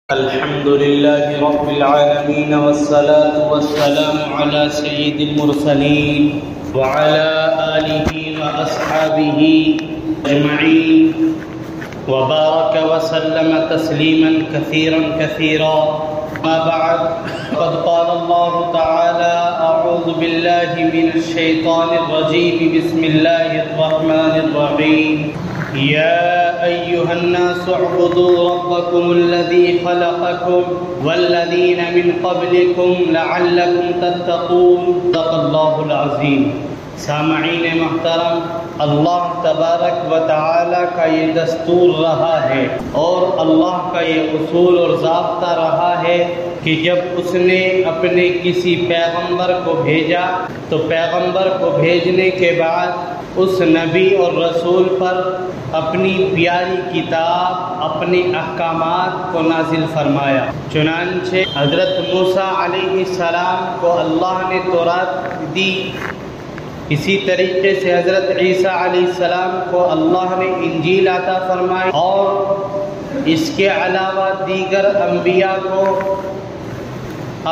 الحمد لله رب العالمين والصلاة والسلام على سيد المرسلين وعلى آله وأصحابه أجمعين وبارك وسلم تسليما كثيرا ما بعد. قد قال الله تعالى: أعوذ بالله من الشيطان الرجيم. بسم الله الرحمن الرحيم. يا أيها الناس اعبدوا ربكم الذي خلقكم والذين من قبلكم لعلكم تتقون. صدق الله العظيم. سامعین محترم، اللہ تبارک و تعالی کا یہ دستور رہا ہے اور اللہ کا یہ اصول اور ضابطہ رہا ہے کہ جب اس نے اپنے کسی پیغمبر کو بھیجا تو پیغمبر کو بھیجنے کے بعد اس نبی اور رسول پر اپنی پیاری کتاب، اپنے احکامات کو نازل فرمایا. چنانچہ حضرت موسیٰ علیہ السلام کو اللہ نے تورات دی، اسی طریقے سے حضرت عیسیٰ علیہ السلام کو اللہ نے انجیل عطا فرمائی اور اس کے علاوہ دیگر انبیاء کو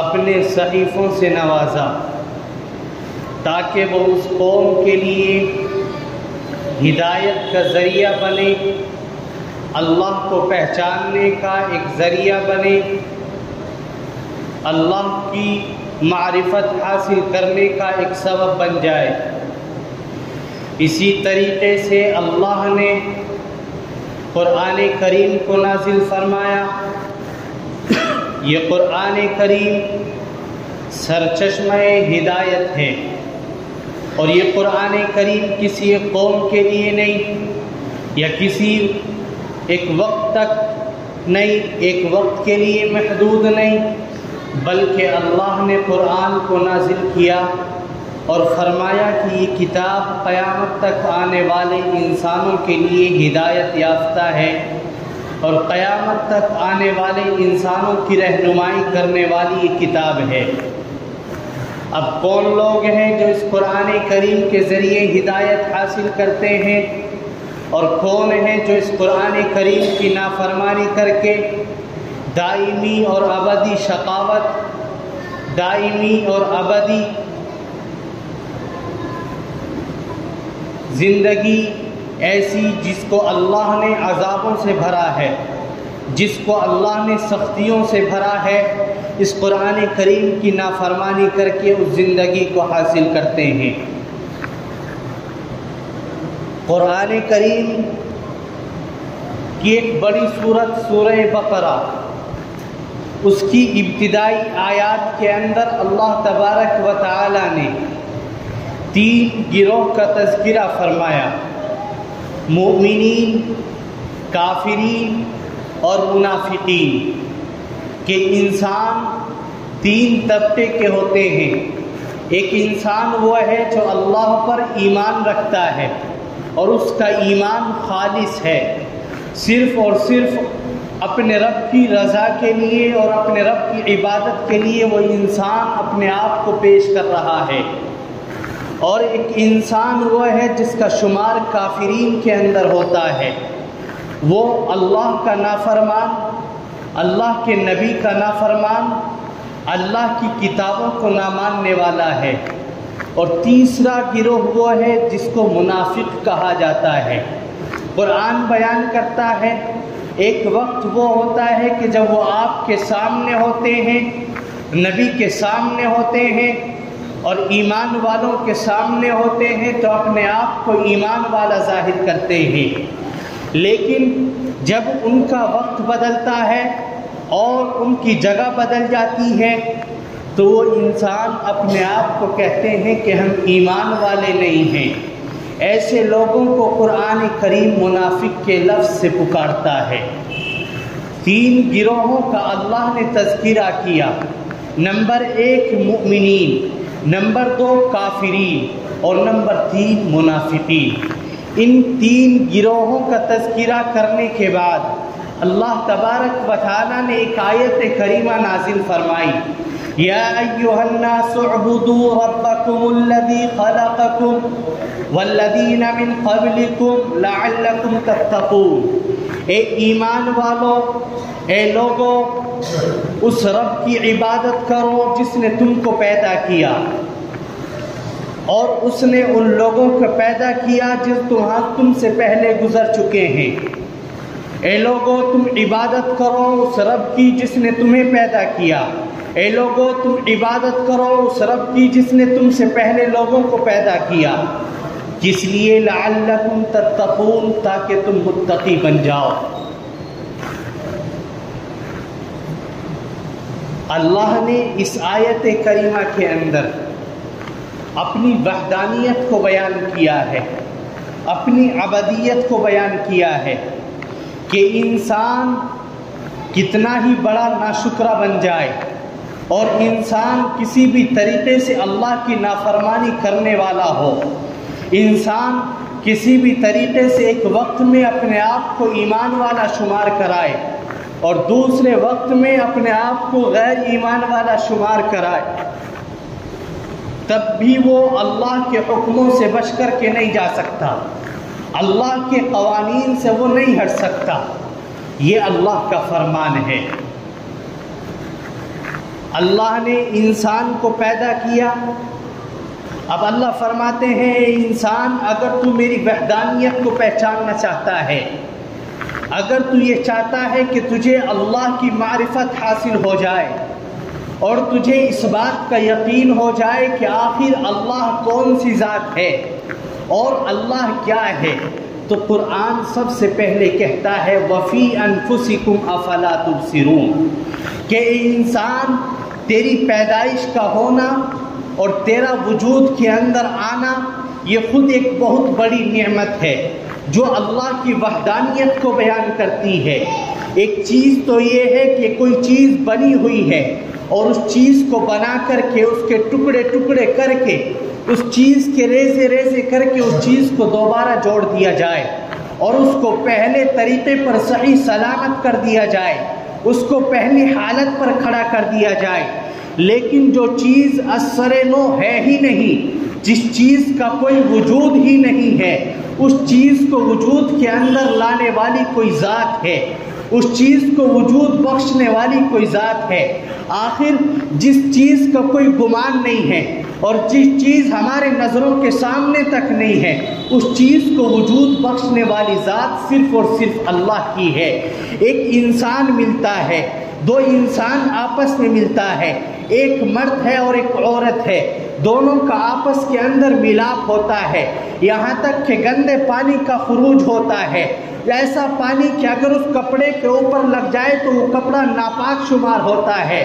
اپنے صحیفوں سے نوازا تاکہ وہ اس قوم کے لیے ہدایت کا ذریعہ بنے، اللہ کو پہچاننے کا ایک ذریعہ بنے، اللہ کی معرفت حاصل کرنے کا ایک سبب بن جائے. اسی طریقے سے اللہ نے قرآن کریم کو نازل فرمایا. یہ قرآن کریم سرچشمہ ہدایت ہے اور یہ قرآن کریم کسی ایک قوم کے لیے نہیں یا کسی ایک وقت تک نہیں، ایک وقت کے لیے محدود نہیں، بلکہ اللہ نے قرآن کو نازل کیا اور فرمایا کہ یہ کتاب قیامت تک آنے والے انسانوں کے لیے ہدایت یافتہ ہے اور قیامت تک آنے والے انسانوں کی رہنمائی کرنے والی یہ کتاب ہے. اب کون لوگ ہیں جو اس قرآن کریم کے ذریعے ہدایت حاصل کرتے ہیں اور کون ہیں جو اس قرآن کریم کی نافرمانی کر کے دائمی اور ابدی شقاوت، دائمی اور ابدی زندگی ایسی جس کو اللہ نے عذابوں سے بھرا ہے، جس کو اللہ نے سختیوں سے بھرا ہے، اس قرآن کریم کی نافرمانی کر کے اس زندگی کو حاصل کرتے ہیں. قرآن کریم کی ایک بڑی سورت سورہ بقرہ، اس کی ابتدائی آیات کے اندر اللہ تبارک و تعالی نے 3 گروہ کا تذکرہ فرمایا: مومنین، کافرین اور منافقین. کہ انسان 3 طبقے کے ہوتے ہیں. ایک انسان وہ ہے جو اللہ پر ایمان رکھتا ہے اور اس کا ایمان خالص ہے، صرف اور صرف اپنے رب کی رضا کے لیے اور اپنے رب کی عبادت کے لیے وہ انسان اپنے آپ کو پیش کر رہا ہے. اور ایک انسان وہ ہے جس کا شمار کافرین کے اندر ہوتا ہے، وہ اللہ کا نافرمان، اللہ کے نبی کا نافرمان، اللہ کی کتابوں کو نہ ماننے والا ہے. اور تیسرا گروہ وہ ہے جس کو منافق کہا جاتا ہے. قرآن بیان کرتا ہے ایک وقت وہ ہوتا ہے کہ جب وہ آپ کے سامنے ہوتے ہیں، نبی کے سامنے ہوتے ہیں اور ایمان والوں کے سامنے ہوتے ہیں تو اپنے آپ کو ایمان والا ظاہر کرتے ہیں، لیکن جب ان کا وقت بدلتا ہے اور ان کی جگہ بدل جاتی ہے تو وہ انسان اپنے آپ کو کہتے ہیں کہ ہم ایمان والے نہیں ہیں. ایسے لوگوں کو قرآن کریم منافق کے لفظ سے پکارتا ہے. 3 گروہوں کا اللہ نے تذکرہ کیا. نمبر 1 مؤمنین، نمبر 2 کافرین اور نمبر 3 منافقین. ان 3 گروہوں کا تذکرہ کرنے کے بعد اللہ تبارک و تعالی نے ایک آیت کریمہ نازل فرمائی: یا ایھا الناس اعبدوا ربکم الذی خلقکم والذین من قبلکم لعلکم تتقون. اے ایمان والو، اے لوگو، اس رب کی عبادت کرو جس نے تم کو پیدا کیا، اور اس نے ان لوگوں کو پیدا کیا جو تم سے پہلے گزر چکے ہیں۔ اے لوگو، تم عبادت کرو اس رب کی جس نے تمہیں پیدا کیا۔ اے لوگو، تم عبادت کرو اس رب کی جس نے تم سے پہلے لوگوں کو پیدا کیا، کس لیے؟ لعلکم تتقون، تاکہ تم متقی بن جاؤ۔ اللہ نے اس آیت کریمہ کے اندر اپنی وحدانیت کو بیان کیا ہے، اپنی عبدیت کو بیان کیا ہے کہ انسان کتنا ہی بڑا ناشکرہ بن جائے اور انسان کسی بھی طریقے سے اللہ کی نافرمانی کرنے والا ہو، انسان کسی بھی طریقے سے ایک وقت میں اپنے آپ کو ایمان والا شمار کرائے اور دوسرے وقت میں اپنے آپ کو غیر ایمان والا شمار کرائے، تب بھی وہ اللہ کے حکموں سے بچ کر کے نہیں جا سکتا، اللہ کے قوانین سے وہ نہیں ہٹ سکتا۔ یہ اللہ کا فرمان ہے۔ اللہ نے انسان کو پیدا کیا، اب اللہ فرماتے ہیں اے انسان، اگر تو میری وحدانیت کو پہچاننا چاہتا ہے، اگر تو یہ چاہتا ہے کہ تجھے اللہ کی معرفت حاصل ہو جائے اور تجھے اس بات کا یقین ہو جائے کہ آخر اللہ کون سی ذات ہے اور اللہ کیا ہے، تو قرآن سب سے پہلے کہتا ہے وَفِي أَنفُسِكُمْ أَفَلَا تُبْصِرُونَ، کہ انسان تیری پیدائش کا ہونا اور تیرا وجود کے اندر آنا یہ خود ایک بہت بڑی نعمت ہے جو اللہ کی وحدانیت کو بیان کرتی ہے۔ ایک چیز تو یہ ہے کہ کوئی چیز بنی ہوئی ہے اور اس چیز کو بنا کر کے اس کے ٹکڑے ٹکڑے کر کے اس چیز کے ریزے ریزے کر کے اس چیز کو دوبارہ جوڑ دیا جائے اور اس کو پہلے طریقے پر صحیح سلامت کر دیا جائے، اس کو پہلی حالت پر کھڑا کر دیا جائے۔ لیکن جو چیز اثر نو ہے ہی نہیں، جس چیز کا کوئی وجود ہی نہیں ہے، اس چیز کو وجود کے اندر لانے والی کوئی ذات ہے، اس چیز کو وجود بخشنے والی کوئی ذات ہے۔ آخر جس چیز کا کوئی گمان نہیں ہے اور جس چیز ہمارے نظروں کے سامنے تک نہیں ہے، اس چیز کو وجود بخشنے والی ذات صرف اور صرف اللہ کی ہے۔ ایک انسان ملتا ہے، دو انسان آپس میں ملتا ہے، ایک مرد ہے اور ایک عورت ہے، دونوں کا آپس کے اندر ملاپ ہوتا ہے، یہاں تک کہ گندے پانی کا خروج ہوتا ہے، ایسا پانی کہ اگر اس کپڑے کے اوپر لگ جائے تو وہ کپڑا ناپاک شمار ہوتا ہے،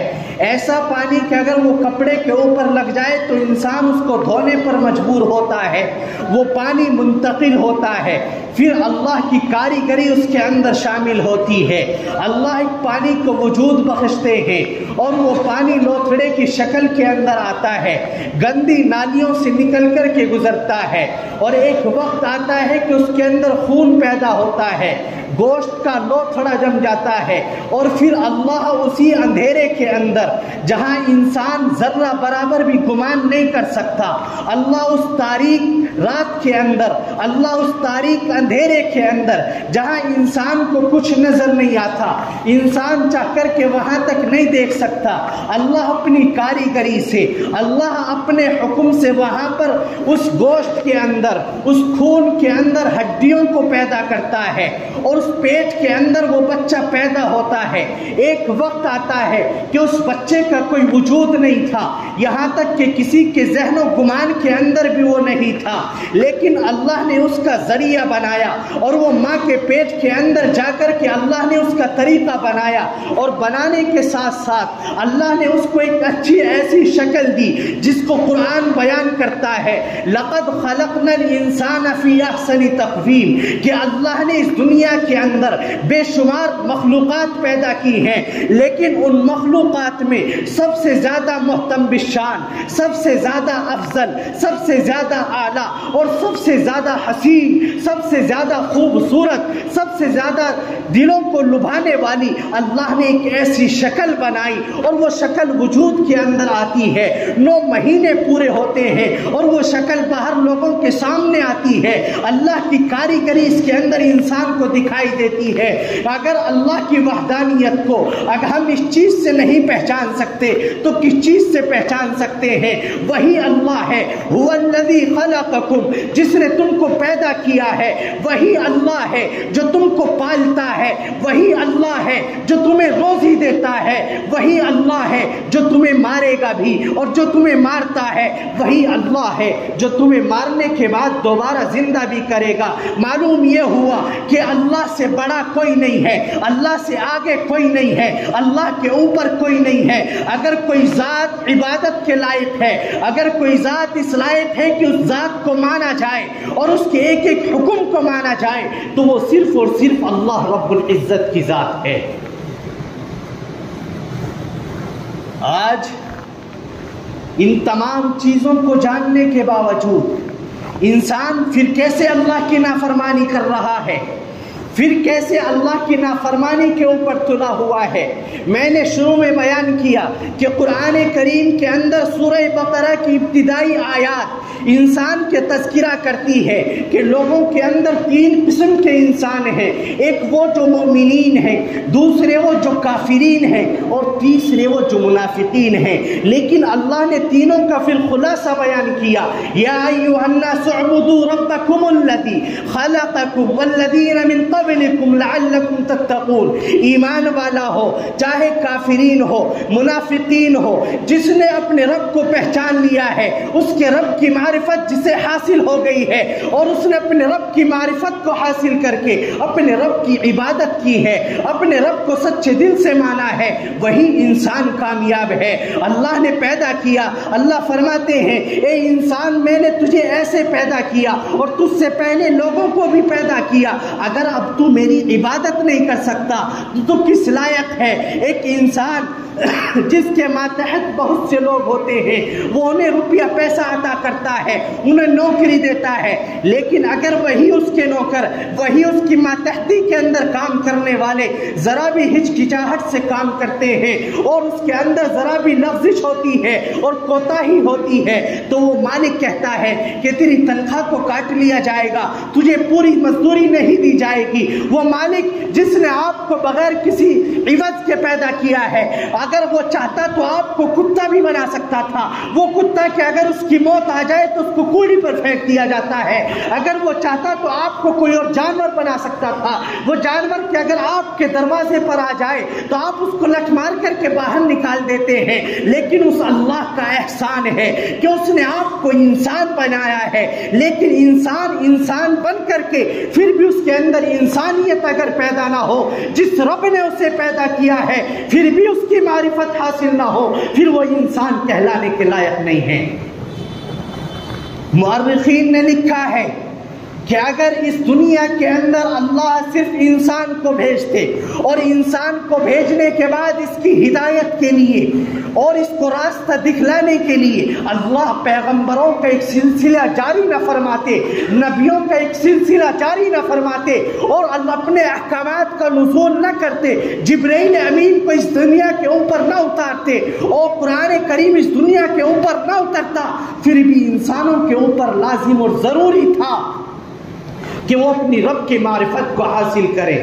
ایسا پانی کہ اگر وہ کپڑے کے اوپر لگ جائے تو انسان اس کو دھونے پر مجبور ہوتا ہے، وہ پانی منتقل ہوتا ہے۔ پھر اللہ کی کاریگری اس کے اندر شامل ہوتی ہے، اللہ ایک پانی کو وجود بخشتے ہیں اور وہ پانی لوتھڑے کی شکل کے اندر آتا ہے، گندی نالیوں سے نکل کر کے گزرتا ہے، اور ایک وقت آتا ہے کہ اس کے اندر خون پیدا ہوتا ہے، گوشت کا لوتھڑا جم جاتا ہے، اور پھر اللہ اسی اندھیرے کے اندر جہاں انسان ذرہ برابر بھی گمان نہیں کر سکتا، اللہ اس تاریک رات کے اندر، اللہ اس تاریک اندھیرے کے اندر جہاں انسان کو کچھ نظر نہیں آتا، انسان چاہ کر کے وہاں تک نہیں دیکھ سکتا، اللہ اپنی کاریگری سے، اللہ اپنے حکم سے وہاں پر اس گوشت کے اندر، اس خون کے اندر ہڈیوں کو پیدا کرتا ہے اور اس پیٹ کے اندر وہ بچہ پیدا ہوتا ہے۔ ایک وقت آتا ہے کہ اس بچے کا کوئی وجود نہیں تھا، یہاں تک کہ کسی کے ذہن و گمان کے اندر بھی وہ نہیں تھا، لیکن اللہ نے اس کا ذریعہ بنایا اور وہ ماں کے پیٹ کے اندر جا کر کے اللہ نے اس کا طریقہ بنایا، اور بنانے کے ساتھ ساتھ اللہ نے اس کو ایک اچھی ایسی شکل دی جس کو قرآن بیان کرتا ہے لَقَدْ خَلَقْنَا الْإِنسَانَ فِي أَحْسَنِ تَقْوِيمٍ، کہ اللہ نے اس دنیا کے اندر بے شمار مخلوقات پیدا کی ہیں، لیکن ان مخلوقات میں سب سے زیادہ محتم بالشان، سب سے زیادہ افضل، سب سے زیادہ اعلیٰ اور سب سے زیادہ حسین، سب سے زیادہ خوبصورت، سب سے زیادہ دلوں کو لبھانے والی اللہ نے ایک ایسی شکل بنائی، اور وہ شکل وجود کے اندر آتی ہے، 9 مہینے پورے ہوتے ہیں اور وہ شکل باہر لوگوں کے سامنے آتی ہے۔ اللہ کی کاریگری اس کے اندر انسان کو دکھائی دیتی ہے۔ اگر اللہ کی وحدانیت کو اگر ہم اس چیز سے نہیں پہچان سکتے تو کس چیز سے پہچان سکتے ہیں؟ وہی اللہ ہے، هو الذی خلقکم، جس نے تم کو پیدا کیا ہے، وہی اللہ ہے جو تم کو پالتا ہے، وہی اللہ ہے جو تمہیں روزی دیتا ہے، وہی اللہ ہے جو تمہیں مارے گا بھی، اور جو تمہیں مارتا ہے وہی اللہ ہے جو تمہیں مارنے کے بعد دوبارہ زندہ بھی کرے گا۔ معلوم یہ ہوا کہ اللہ سے بڑا کوئی نہیں ہے، اللہ سے آگے کوئی نہیں ہے، اللہ کے اوپر کوئی نہیں ہے۔ اگر کوئی ذات عبادت کے لائق ہے، اگر کوئی ذات اس لائق ہے کہ اس ذات کو مانا جائے اور اس کے ایک ایک حکم کو مانا جائے، تو وہ صرف اور صرف اللہ رب العزت کی ذات ہے۔ آج ان تمام چیزوں کو جاننے کے باوجود انسان پھر کیسے اللہ کی نافرمانی کر رہا ہے، پھر کیسے اللہ کی نافرمانی کے اوپر تلا ہوا ہے۔ میں نے شروع میں بیان کیا کہ قرآن کریم کے اندر سورہ بقرہ کی ابتدائی آیات انسان کے تذکرہ کرتی ہے کہ لوگوں کے اندر 3 قسم کے انسان ہیں، ایک وہ جو مومنین ہیں، دوسرے وہ جو کافرین ہیں، اور تیسرے وہ جو منافقین ہیں۔ لیکن اللہ نے تینوں کا پھر خلاصہ بیان کیا، یا ایھا الناس اعبدوا ربکم الذی خلقکم والذین من قبلکم لعلکم تتقون۔ ایمان والا ہو، چاہے کافرین ہو، منافقین ہو، جس نے اپنے رب کو پہچان لیا ہے، اس کے رب کی معرفت جسے حاصل ہو گئی ہے، اور اس نے اپنے رب کی معرفت کو حاصل کر کے اپنے رب کی عبادت کی ہے، اپنے رب کو سچے دل سے مانا ہے، وہی انسان کامیاب ہے۔ اللہ نے پیدا کیا، اللہ فرماتے ہیں اے انسان میں نے تجھے ایسے پیدا کیا اور تجھ سے پہلے لوگوں کو بھی پیدا کیا، اگر اب تو میری عبادت نہیں کر سکتا تو کس لائق ہے؟ ایک انسان جس کے ماتحت بہت سے لوگ ہوتے ہیں، وہ انہیں روپیہ پیسہ عطا کرتا ہے، انہیں نوکری دیتا ہے، لیکن اگر وہی اس کے نوکر، وہی اس کی ماتحتی کے اندر کام کرنے والے ذرا بھی ہچکچاہٹ سے کام کرتے ہیں اور اس کے اندر ذرا بھی لغزش ہوتی ہے اور کوتاہی ہوتی ہے، تو وہ مالک کہتا ہے کہ تیری تنخواہ کو کاٹ لیا جائے گا، تجھے پوری مزدوری نہیں دی جائے گی۔ وہ مالک جس نے آپ کو بغیر کسی عوض کے پیدا کیا ہے، اگر وہ چاہتا تو آپ کو کتا بھی بنا سکتا تھا، وہ کتا کہ اگر اس کی موت آ جائے تو اس کو کوڑی پر پھینک دیا جاتا ہے، اگر وہ چاہتا تو آپ کو کوئی اور جانور بنا سکتا تھا، وہ جانور کہ اگر آپ کے دروازے پر آ جائے تو آپ اس کو لٹ مار کر کے باہر نکال دیتے ہیں، لیکن اس اللہ کا احسان ہے کہ اس نے آپ کو انسان بنایا ہے، لیکن انسان بن کر کے پھر بھی اس کے اندر انسانیت اگر پیدا نہ ہو، جس رب نے اسے پیدا کیا ہے پھر بھی اس کی معرفت حاصل نہ ہو، پھر وہ انسان کہلانے کے لائق نہیں ہے۔ مورخین نے لکھا ہے کہ اگر اس دنیا کے اندر اللہ صرف انسان کو بھیجتے اور انسان کو بھیجنے کے بعد اس کی ہدایت کے لیے اور اس کو راستہ دکھلانے کے لیے اللہ پیغمبروں کا ایک سلسلہ جاری نہ فرماتے، نبیوں کا ایک سلسلہ جاری نہ فرماتے اور اللہ اپنے احکامات کا نزول نہ کرتے، جبرائیل امین کو اس دنیا کے اوپر نہ اتارتے اور قرآن کریم اس دنیا کے اوپر نہ اترتا، پھر بھی انسانوں کے اوپر لازم اور ضروری تھا کہ وہ اپنی رب کی معرفت کو حاصل کرے،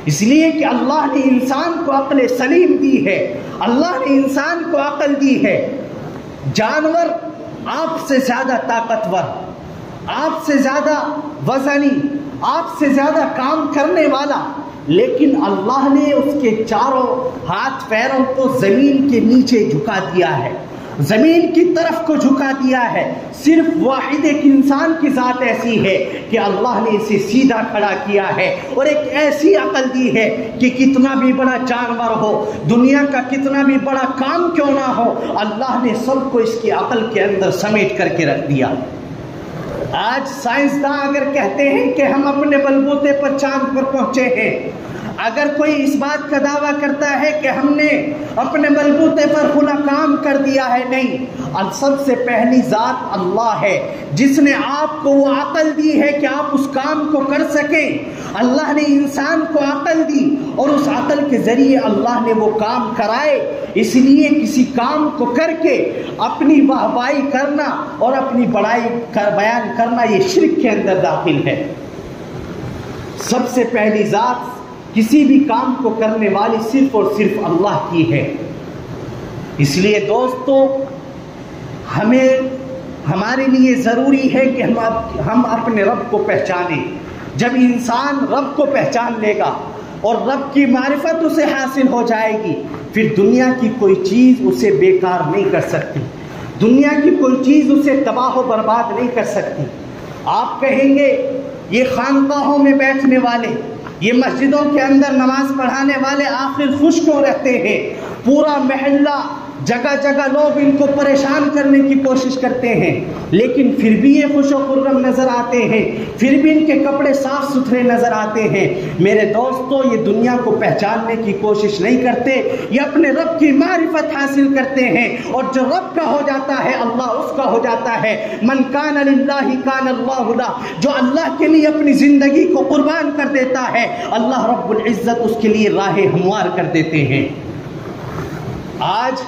اس لیے کہ اللہ نے انسان کو عقل سلیم دی ہے، اللہ نے انسان کو عقل دی ہے۔ جانور آپ سے زیادہ طاقتور، آپ سے زیادہ وزنی، آپ سے زیادہ کام کرنے والا، لیکن اللہ نے اس کے چاروں ہاتھ پیروں کو زمین کے نیچے جھکا دیا ہے، زمین کی طرف کو جھکا دیا ہے۔ صرف واحد ایک انسان کی ذات ایسی ہے کہ اللہ نے اسے سیدھا کھڑا کیا ہے اور ایک ایسی عقل دی ہے کہ کتنا بھی بڑا جانور ہو، دنیا کا کتنا بھی بڑا کام کیوں نہ ہو، اللہ نے سب کو اس کی عقل کے اندر سمیٹ کر کے رکھ دیا۔ آج سائنسداں اگر کہتے ہیں کہ ہم اپنے بل بوتے پر چاند پر پہنچے ہیں، اگر کوئی اس بات کا دعویٰ کرتا ہے کہ ہم نے اپنے بلبوتے پر فلاں کام کر دیا ہے، نہیں، سب سے پہلی ذات اللہ ہے جس نے آپ کو وہ عقل دی ہے کہ آپ اس کام کو کر سکیں۔ اللہ نے انسان کو عقل دی اور اس عقل کے ذریعے اللہ نے وہ کام کرائے۔ اس لیے کسی کام کو کر کے اپنی واہوائی کرنا اور اپنی بڑائی بیان کرنا یہ شرک کے اندر داخل ہے۔ سب سے پہلی ذات کسی بھی کام کو کرنے والی صرف اور صرف اللہ کی ہے۔ اس لیے دوستو، ہمارے لیے ضروری ہے کہ ہم اپنے رب کو پہچانیں۔ جب انسان رب کو پہچان لے گا اور رب کی معرفت اسے حاصل ہو جائے گی، پھر دنیا کی کوئی چیز اسے بیکار نہیں کر سکتی، دنیا کی کوئی چیز اسے تباہ و برباد نہیں کر سکتی۔ آپ کہیں گے یہ خانقاہوں میں بیٹھنے والے، یہ مسجدوں کے اندر نماز پڑھانے والے آخر خوش کیوں رہتے ہیں؟ پورا محلہ، جگہ جگہ لوگ ان کو پریشان کرنے کی کوشش کرتے ہیں، لیکن پھر بھی یہ خوش و خرم نظر آتے ہیں، پھر بھی ان کے کپڑے صاف ستھرے نظر آتے ہیں۔ میرے دوستو، یہ دنیا کو پہچاننے کی کوشش نہیں کرتے، یہ اپنے رب کی معرفت حاصل کرتے ہیں، اور جو رب کا ہو جاتا ہے اللہ اس کا ہو جاتا ہے۔ من کان للہ کان اللہ لہ، جو اللہ کے لیے اپنی زندگی کو قربان کر دیتا ہے، اللہ رب العزت اس کے لیے راہ ہموار کر دیتے ہیں۔ آج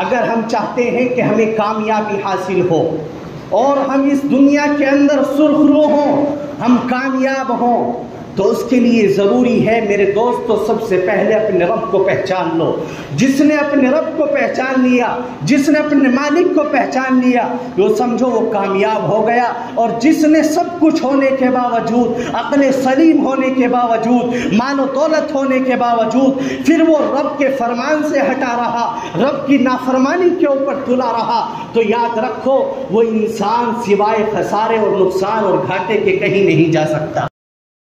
اگر ہم چاہتے ہیں کہ ہمیں کامیابی حاصل ہو اور ہم اس دنیا کے اندر سرخرو ہوں، ہم کامیاب ہوں، تو اس کے لیے ضروری ہے میرے دوستو، سب سے پہلے اپنے رب کو پہچان لو۔ جس نے اپنے رب کو پہچان لیا، جس نے اپنے مالک کو پہچان لیا، وہ سمجھو وہ کامیاب ہو گیا۔ اور جس نے سب کچھ ہونے کے باوجود، عقل سلیم ہونے کے باوجود، مال و دولت ہونے کے باوجود، پھر وہ رب کے فرمان سے ہٹا رہا، رب کی نافرمانی کے اوپر تلا رہا، تو یاد رکھو وہ انسان سوائے خسارے اور نقصان اور گھاٹے کے کہیں نہیں جا سکتا۔